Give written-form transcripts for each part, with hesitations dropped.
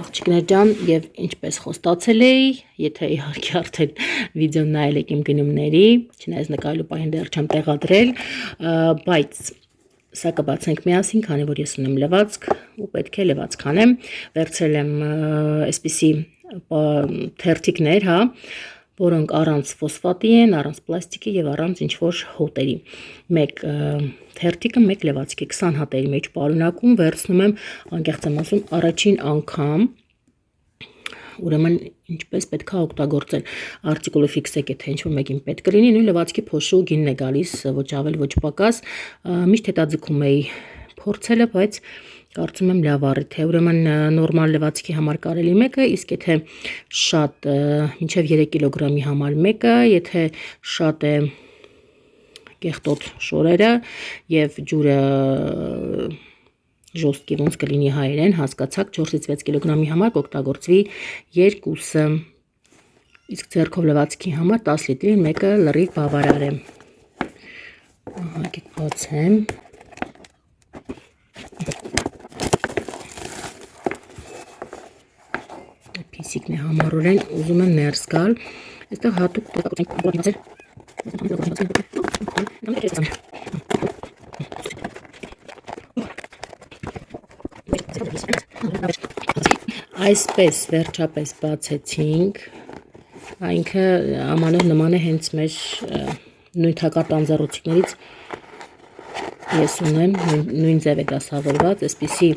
Աղջիկներ ջան, եւ ինչպես խոստացել էի, եթե իհարկե արդեն վիդեոն նայել եք իմ գնումների, չնայած նկարելու պահին դեռ չեմ տեղադրել, բայց սա կբացենք միասին, քանի որ ես ունեմ լվացք ու պետք է լվացք անեմ, վերցրել եմ այսպիսի թերթիկներ, հա, որոնք առանց ֆոսֆատի են, առանց պլաստիկի եւ առանց ինչ-որ հոտերի։ Մեկ թերթիկը, մեկ լվացքի 20 հատերի մեջ պարունակում, վերցնում եմ, անկեղծ եմ ասում, առաջին անգամ, ուրեմն ինչպես պետք է օգտագործել, արտիկուլը ֆիքսեք, եթե ինչ-որ մեկին պետք կլինի, նույն լվացքի փոշու գինն է գալիս, ոչ ավել, ոչ պակաս, միշտ հետաձգում էի փորձելը, բայց կարծում եմ լավ առիթ է, ուրեմն նորմալ լվացքի համար կարելի մեկը, իսկ եթե շատ մինչև 3 կիլոգրամի համար մեկը, եթե շատ է կեղտոտ շորերը եւ ջուրը ժոստկի ոնց կլինի հայերեն, հասկացաք, 4-ից 6 կիլոգրամի համար կօգտագործվի երկուսը, իսկ ձեռքով լվացքի համար 10 լիտրին մեկը լրիվ բավարար է։ Ահա, եկեք բացեմ։ Փիսիկն է համառորեն, ուզում եմ ներս գալ, այստեղ հատուկ այսպես վերջապես բացեցինք, այնքը ամանոր նման է հենց մեր նյութակար տանձառոցիկներից ես ունեմ, նույն ձև է դասավորված, այսպիսի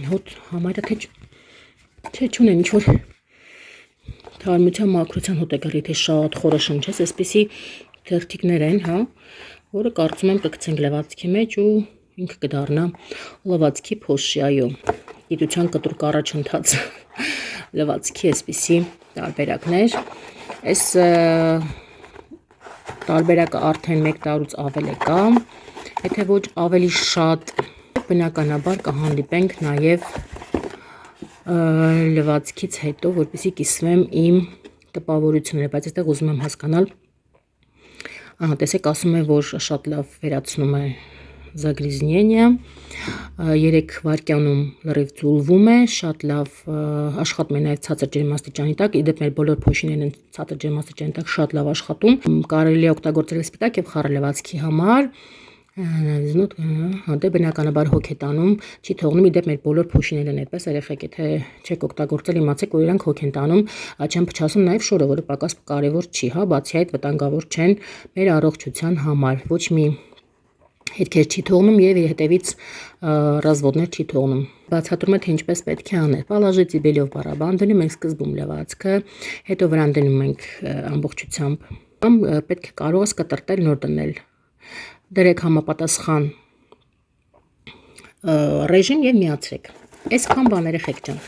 հոտ համարյա թե չունեմ ինչ-որ թարմության մաքրության հոտ է գալի, թե շատ խորը շնչես, այսպիսի թերթիկներ են, հա, որը կարծում եմ կգցենք լվացքի մեջ ու ինքը կդառնա լվացքի փոշի, այո, գիտության կտրուկ առաջընթաց լվացքի այսպիսի տարբերակներ, այս տարբերակը արդեն 1 տարուց ավել է կա, եթե ոչ ավելի շատ բնականաբար կհանդիպենք նաև լվացքից հետո, որպեսզի կիսվեմ իմ տպավորությունները, բայց այստեղ ուզում եմ հասկանալ, տեսեք, ասում է, որ շատ լավ վերացնում է զագրիզնենիա, 3 վայրկյանում լրիվ ձուլվում է, շատ լավ աշխատում է նաև ցածր ջերմաստիճանի տակ, իդեպ մեր բոլոր փոշիներն են ցածր ջերմաստիճանի տակ շատ լավ աշխատում, կարելի է օգտագործել սպիտակ եւ խառը լվացքի համար, դե բնականաբար հոգ է տանում, չի թողնում, իդեպ մեր բոլոր փոշիներն են այդպես, երեխեք, եթե չեք օգտագործել, իմացեք, որ իրանք հոգ են տանում, չեն փչացնում նաև շորը, որը պակաս կարևոր չի, հա, բացի այդ վտանգավոր չեն մեր առողջության համար, ոչ մի հետքեր չի թողնում եւ հետևից ռազվոդներ չի թողնում։ Բացատրում է, թե ինչպես պետք է անել։ Պալաժի բելյով բառաբան դնում ենք սկզբում լվացքը, հետո վրան դնում ենք ամբողջությամբ, կամ պետք է կարող ես կտրտել նոր դնել։ Դրեք համապատասխան ռեժիմ եւ միացրեք։ Այսքան բաները խեք ջան։